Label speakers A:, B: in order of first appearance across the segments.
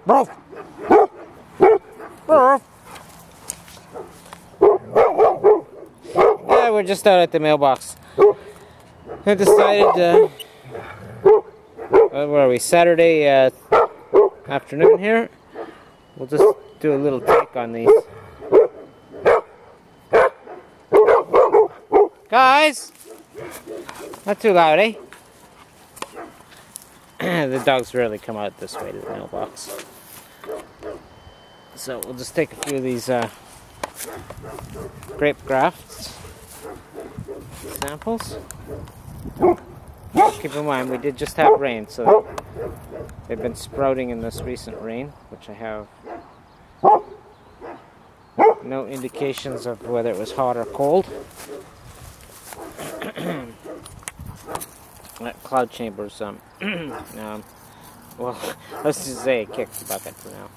A: Bro. Yeah, we're just out at the mailbox. I decided, where are we? Saturday afternoon here. We'll just do a little take on these. Guys! Not too loud, eh? The dogs rarely come out this way to the mailbox. So we'll just take a few of these grape grafts samples. Keep in mind, we did just have rain, so they've been sprouting in this recent rain, which I have no indications of whether it was hot or cold. That cloud chamber's, well, let's just say it kicks the bucket for now.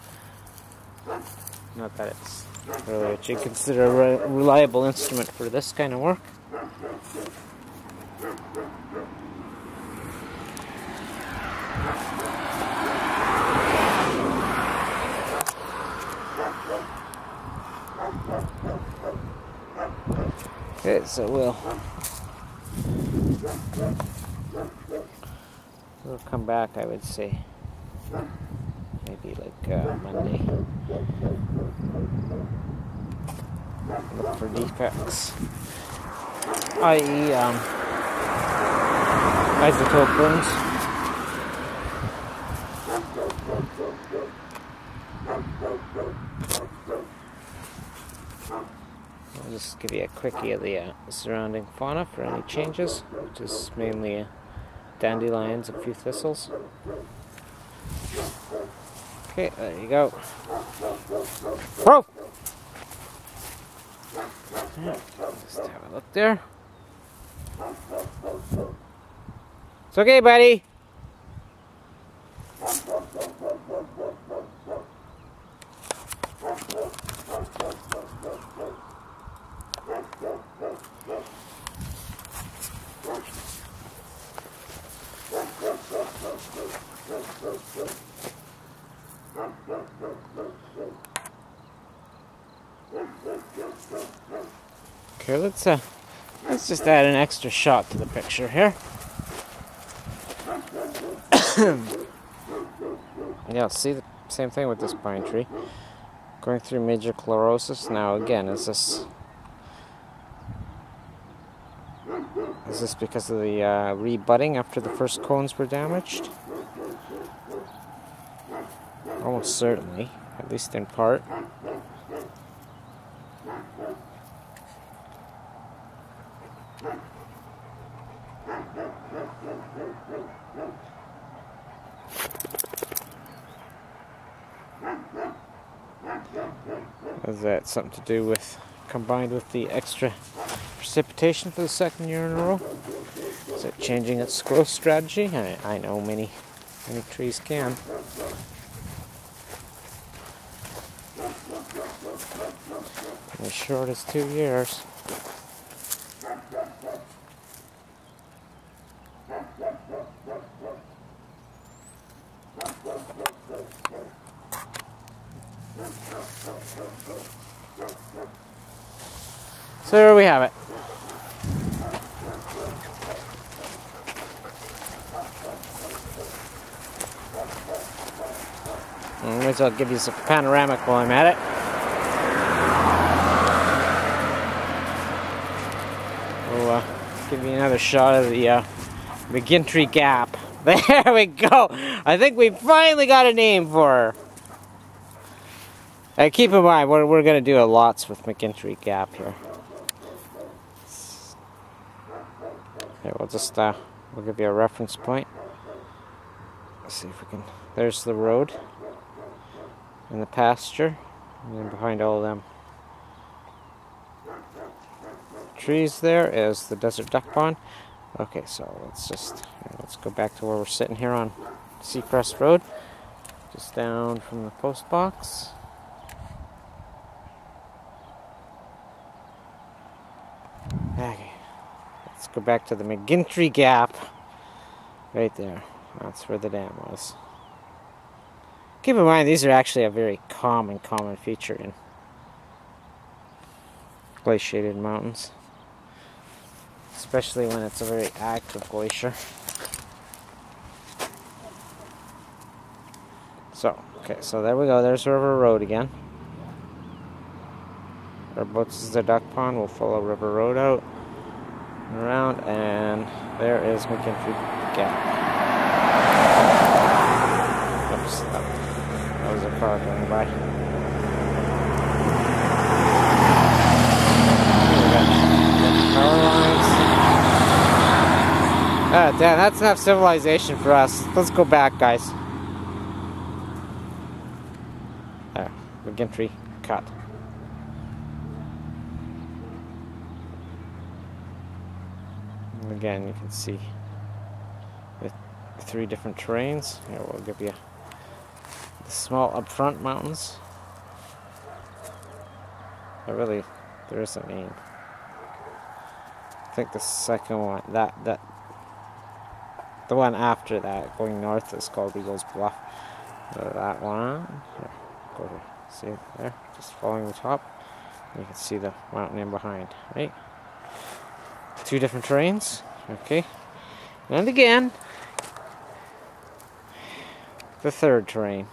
A: Not that it's really what you consider a reliable instrument for this kind of work. Okay, so we'll come back, I would say, maybe like Monday. Look for defects, i.e. isotope burns. I'll just give you a quickie of the surrounding fauna for any changes, which is mainly dandelions, a few thistles. Okay, there you go. Whoa! Yeah, just have a look there. It's okay, buddy. Okay, let's just add an extra shot to the picture here. Yeah, see the same thing with this pine tree. Going through major chlorosis. Now again, is this because of the rebudding after the first cones were damaged? Almost certainly, at least in part. Is that something to do with, combined with the extra precipitation for the second year in a row? Is it changing its growth strategy? I know many trees can. As short as 2 years. So there we have it. May as well give you some panoramic while I'm at it. We'll give you another shot of the Mcgyntre Gap. There we go. I think we finally got a name for her. Keep in mind, we're going to do a lots with Mcgyntre Gap here. Okay, we'll just we'll give you a reference point. Let's see if we can. There's the road and the pasture, and then behind all of them trees there is the desert duck pond. Okay, so let's go back to where we're sitting here on Seacreast Road, just down from the post box. Okay, let's go back to the Mcgyntre Gap, right there. That's where the dam was. Keep in mind, these are actually a very common feature in glaciated mountains, especially when it's a very active glacier. So, okay, so there we go. There's River Road again. Whereabouts is the duck pond? We'll follow River Road out and around, and there is Mcgyntre Gap. Oops, that was a car going by. Power lines. Ah, damn, that's enough civilization for us. Let's go back, guys. There, Mcgyntre cut. And again, you can see the 3 different terrains. Here, we'll give you the small upfront mountains. There is a name. I think the second one, the one after that, going north, is called Eagles Bluff. That one, here, go to see it there, just following the top. You can see the mountain in behind, right? 2 different terrains, okay. And again, the 3rd terrain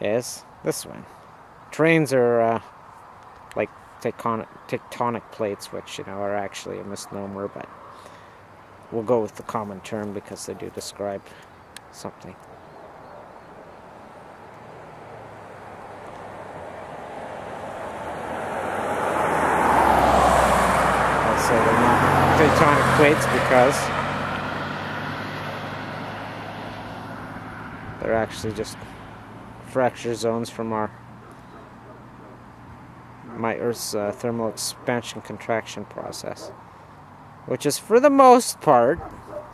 A: is this one. Terrains are like tectonic plates, which, you know, are actually a misnomer, but we'll go with the common term because they do describe something. I'll say they're not tectonic plates because they're actually just fracture zones from my Earth's thermal expansion contraction process, which is, for the most part,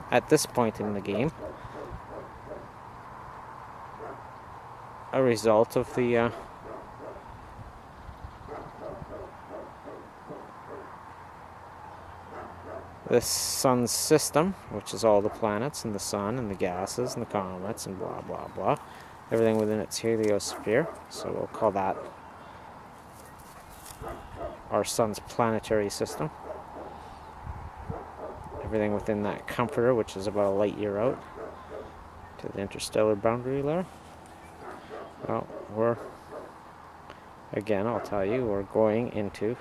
A: at this point in the game, a result of the sun's system, which is all the planets and the sun and the gases and the comets and blah blah blah, everything within its heliosphere. So we'll call that our sun's planetary system. Everything within that comforter, which is about a light year out to the interstellar boundary layer. Well, I'll tell you, we're going into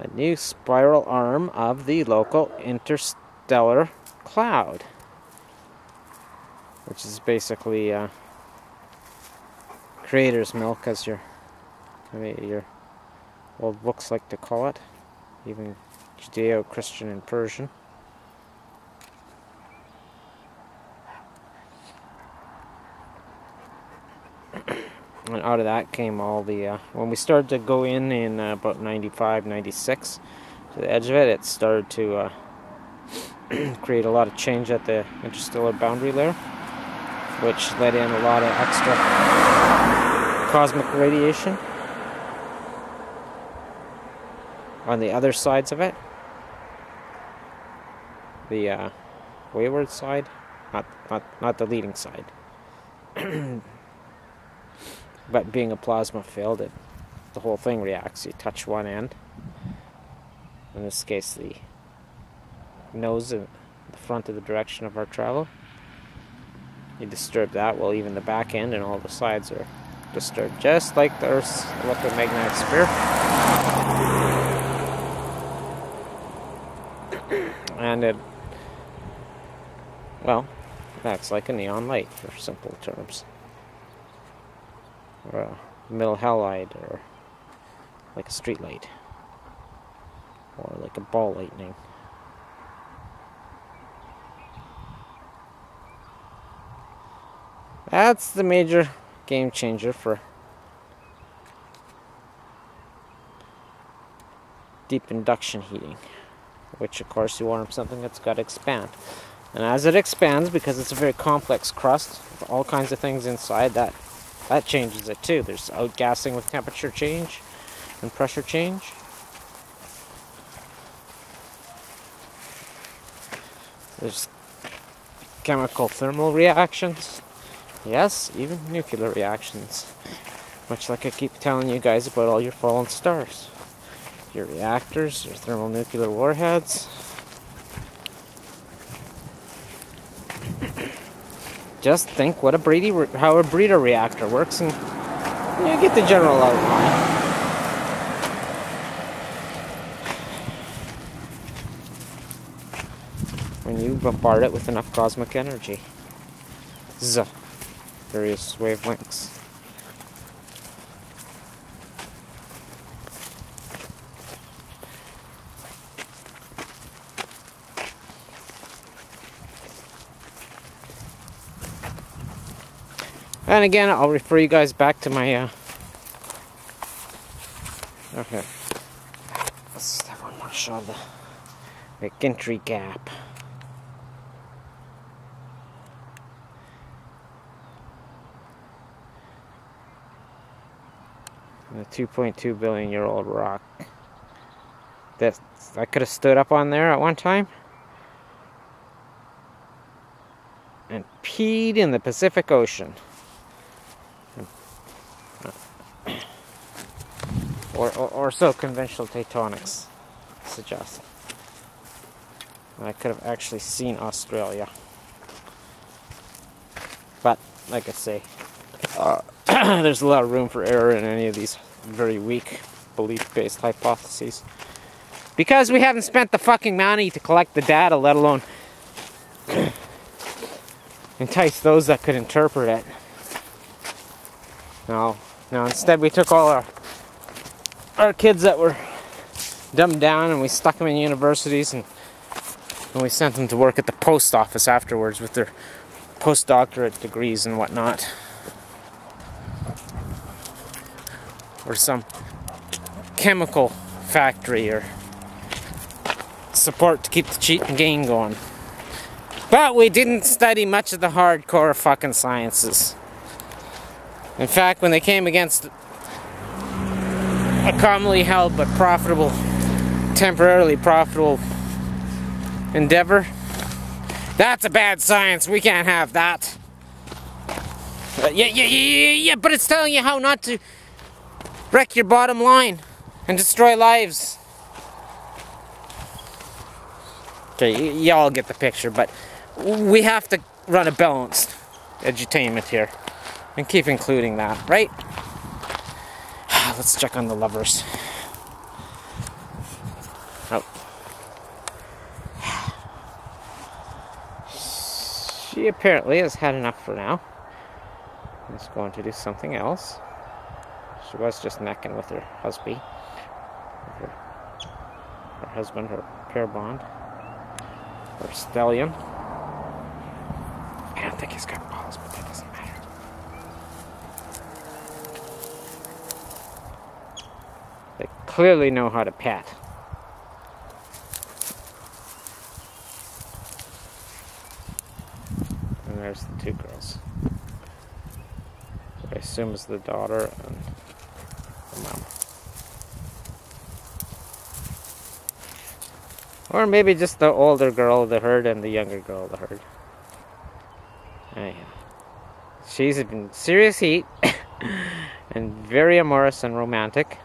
A: a new spiral arm of the local interstellar cloud, which is basically creator's milk, as your old books like to call it, even Judeo-Christian and Persian. And out of that came all the, when we started to go in about 95, 96, to the edge of it, it started to create a lot of change at the interstellar boundary layer, which let in a lot of extra cosmic radiation on the other sides of it. The wayward side, not the leading side. But being a plasma field, the whole thing reacts. You touch one end, in this case the nose and the front of the direction of our travel. You disturb that, well, even the back end and all the sides are disturbed, just like the Earth's electromagnetic sphere. And it, well, acts like a neon light, for simple terms, or a middle halide, or like a street light, or like a ball lightning. That's the major game changer for deep induction heating, which of course you want something that's got to expand. And as it expands, because it's a very complex crust with all kinds of things inside, that changes it too. There's outgassing with temperature change and pressure change. There's chemical thermal reactions Yes, even nuclear reactions. Much like I keep telling you guys about all your fallen stars. Your reactors, your thermonuclear warheads. Just think what how a breeder reactor works, and you get the general outline. When you bombard it with enough cosmic energy. Various wavelengths. And again, I'll refer you guys back to my, okay. Let's have one more shot of the Mcgyntre Gap. And a 2.2 billion year old rock. That I could have stood up on there at one time and peed in the Pacific Ocean. Or so conventional tectonics suggest. I could have actually seen Australia. But, like I say, there's a lot of room for error in any of these very weak belief-based hypotheses. Because we haven't spent the fucking money to collect the data, let alone entice those that could interpret it. No, instead we took all our kids that were dumbed down and we stuck them in universities and we sent them to work at the post office afterwards with their postdoctorate degrees and whatnot. Or some chemical factory or support to keep the cheating game going. But we didn't study much of the hardcore fucking sciences. In fact, when they came against a commonly held but profitable, temporarily profitable endeavor, that's a bad science. We can't have that. Yeah, but it's telling you how not to wreck your bottom line and destroy lives. Okay, y'all get the picture, but we have to run a balanced edutainment here and keep including that, right? Let's check on the lovers. Oh. She apparently has had enough for now. She's going to do something else. She was just necking with her husband. Her husband, her pair bond. Her stallion. I don't think he's got balls, but that doesn't matter. They clearly know how to pat. And there's the two girls. I assume is the daughter and the mom. Or maybe just the older girl of the herd and the younger girl of the herd. Anyhow. She's in serious heat and very amorous and romantic.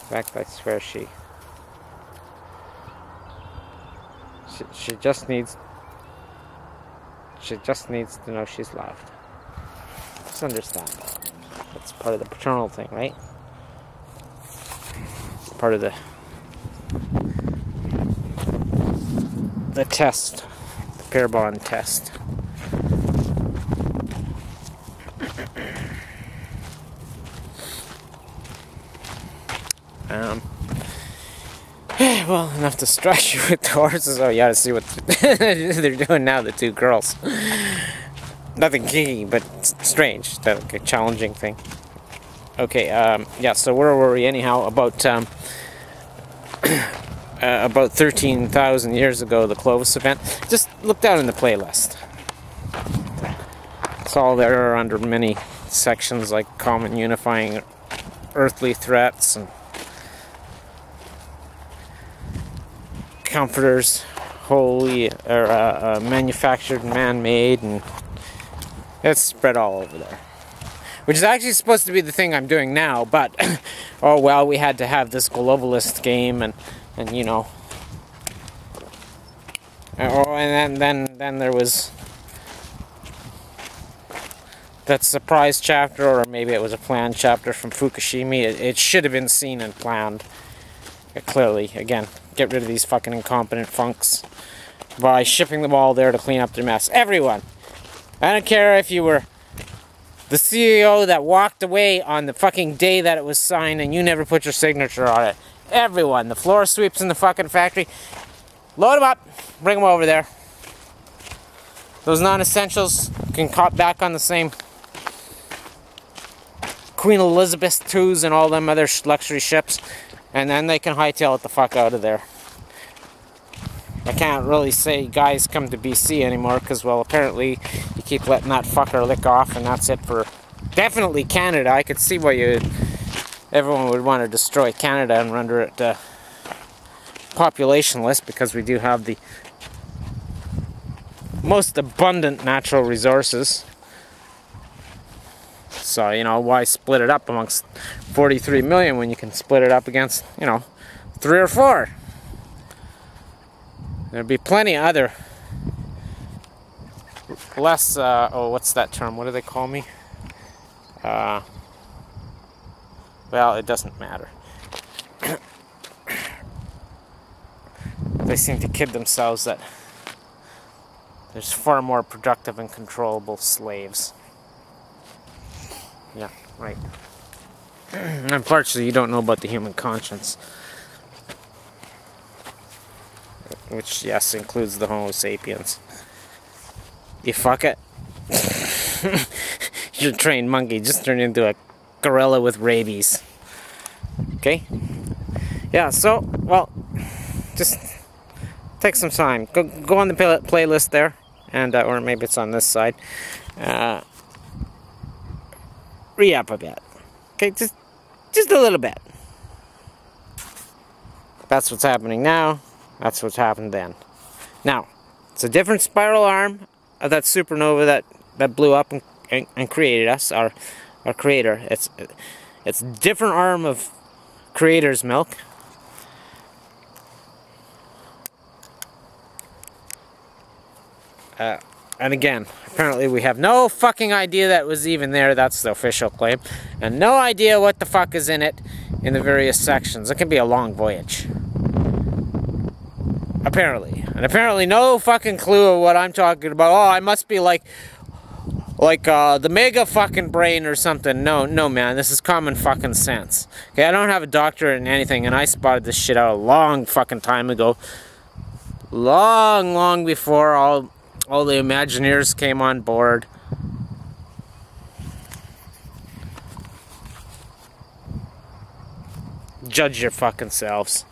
A: In fact, I swear she just needs to know she's loved. Just understand that. That's part of the paternal thing, right? It's part of the test, the pair bond test. Well, enough to stress you with the horses. Oh, you gotta see what they're doing now, the two girls. Nothing kinky, but strange. That's like a challenging thing. Okay, yeah, so where were we anyhow? About 13,000 years ago, the Clovis Event. Just look down in the playlist. It's all there under many sections like common unifying earthly threats and comforters, wholly or manufactured, man-made, and It's spread all over there. Which is actually supposed to be the thing I'm doing now, but oh well, we had to have this globalist game, and you know, and then there was that surprise chapter, or maybe it was a planned chapter from Fukushima. It should have been seen and planned. Clearly, again, get rid of these fucking incompetent funks by shipping them all there to clean up their mess. Everyone, I don't care if you were the CEO that walked away on the fucking day that it was signed and you never put your signature on it. Everyone, the floor sweeps in the fucking factory, load them up, bring them over there. Those non-essentials can cop back on the same Queen Elizabeth IIs and all them other luxury ships, and then they can hightail it the fuck out of there. I can't really say guys come to BC anymore, because, well, apparently you keep letting that fucker lick off, and that's it for definitely Canada. I could see why everyone would want to destroy Canada and render it populationless, because we do have the most abundant natural resources. So, you know, why split it up amongst 43 million when you can split it up against, you know, 3 or 4? There'd be plenty of other less, oh, what's that term? What do they call me? Well, it doesn't matter. They seem to kid themselves that there's far more productive and controllable slaves. Yeah, right. Unfortunately, you don't know about the human conscience. Which, yes, includes the Homo sapiens. You fuck it. Your trained monkey just turned into a gorilla with rabies. Okay? Yeah, so, well, just take some time. Go on the playlist there, and or maybe it's on this side. Read up a bit. Okay, just a little bit. That's what's happening now. That's what's happened then. Now, it's a different spiral arm of that supernova that blew up and created us, our creator. It's a different arm of creator's milk. And again, apparently we have no fucking idea that it was even there. That's the official claim. And no idea what the fuck is in it in the various sections. It can be a long voyage. Apparently. And apparently no fucking clue of what I'm talking about. Oh, I must be like the mega fucking brain or something. No, man. This is common fucking sense. Okay, I don't have a doctorate in anything, and I spotted this shit out a long fucking time ago. Long before all the Imagineers came on board. Judge your fucking selves.